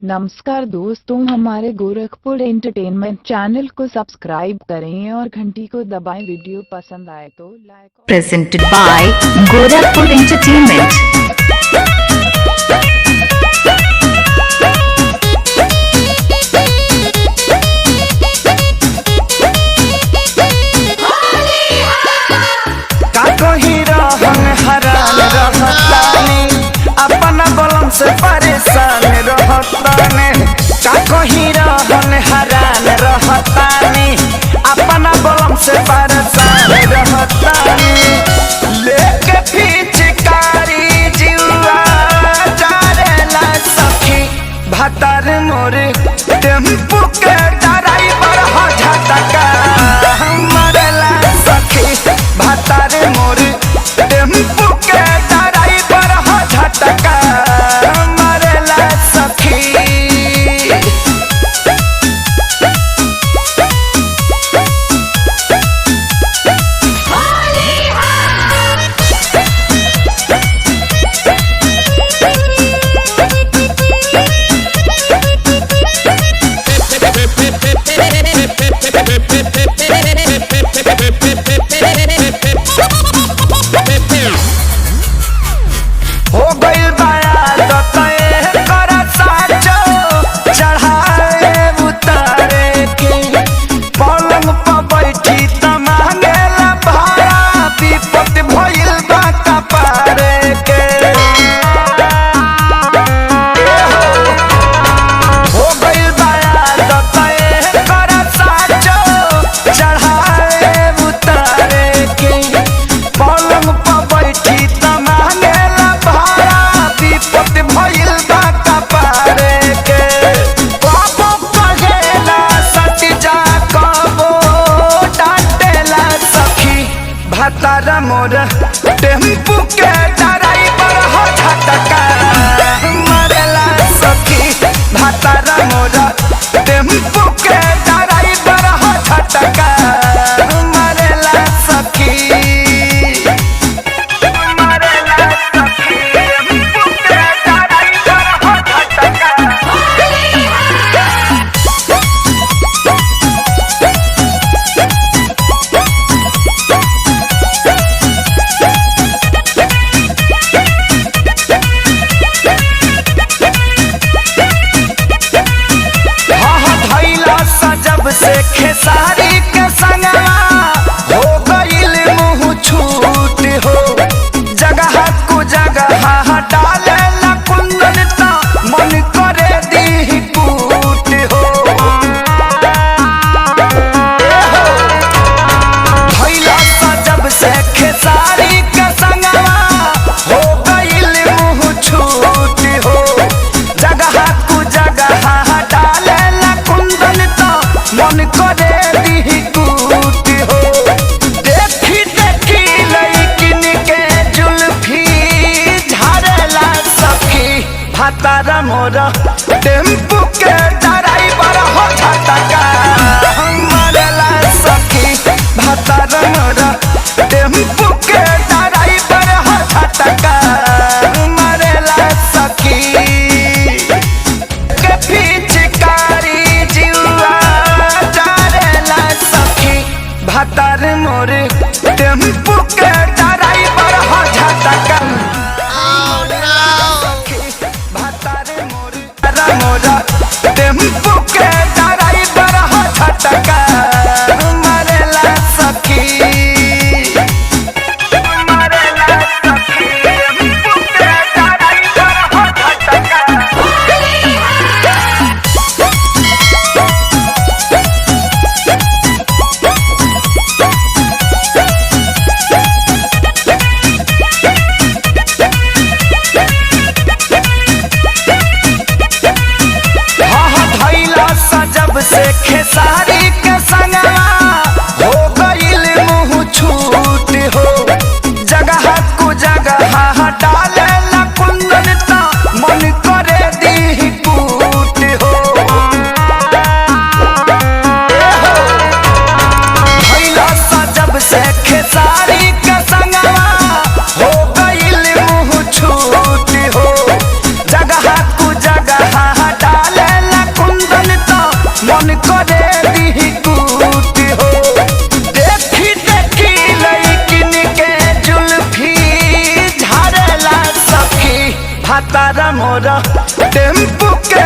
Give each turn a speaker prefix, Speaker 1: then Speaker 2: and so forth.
Speaker 1: नमस्कार दोस्तों, हमारे गोरखपुर एंटरटेनमेंट चैनल को सब्सक्राइब करें और घंटी को दबाएं। वीडियो पसंद आए तो लाइक।
Speaker 2: Presented by Gorakhpur Entertainment.
Speaker 3: अपना बलम से परेशान रहताने, का कहीं रहन हरान रहताने, अपना बलम से परेशान रहताने। लेके पिचकारी जीवा जारेला सखी, भतार मोरे टेम्पू के ड्राइवर हो झटका मरेला सखी, भतार मोरे टेम्पू के ड्राइवर हो झटका मरेला सखी। हो गइल बाया दतए कर साचो, चढ़ाए उतारे के पलंग पर बैठी त मांगेला भाड़ा, विपत भइल बा कपारे के। हो गइल बाया दतए कर साचो, चढ़ाए उतारे के पलंग पर बैठी त मांगेला भाड़ा, विपत भइल बा कपारे के। कबो कहेला सच जा, कबो डांटेला सखी, भतार मोर टेम्पू के ड्राइवर हो झटका मरेला सखी, भतार मोर टेम्पू के ड्राइवर हो झटका मरेला सखी। जब से खेसारी के संगवा हो गइल मुँह छूट हो, जगह को जगह डाले ला कुंदन ता मन करे दी कूट हो। भइला सा जब से खेसारी के संगवा हो गइल मुँह छूट हो, जगह को जगह डाले ला कुंदन ता मन करे दी कूट हो। देखी देखी लइकिन के जुल्फी झारेला सखी, भतार मोर टेम्पू के ड्राइवर हो झटका मरेला सखी, भतार मोर टेम्पू के ड्राइवर हो झटका मरेला सखी। के पिचकारी जीवा जारेला सखी, भतार मोर टेम्पू के ड्राइवर हो झटका भतार मोर टेम्पू के ड्राइवर हो झटका मरेला सखी, मरेला सखी, टेम्पू के ड्राइवर हो झटका। मन करे दी कूटी हो। देखी देखी लइकिन के जुल्फी झारेला सखी भातार मोर टेम्पू के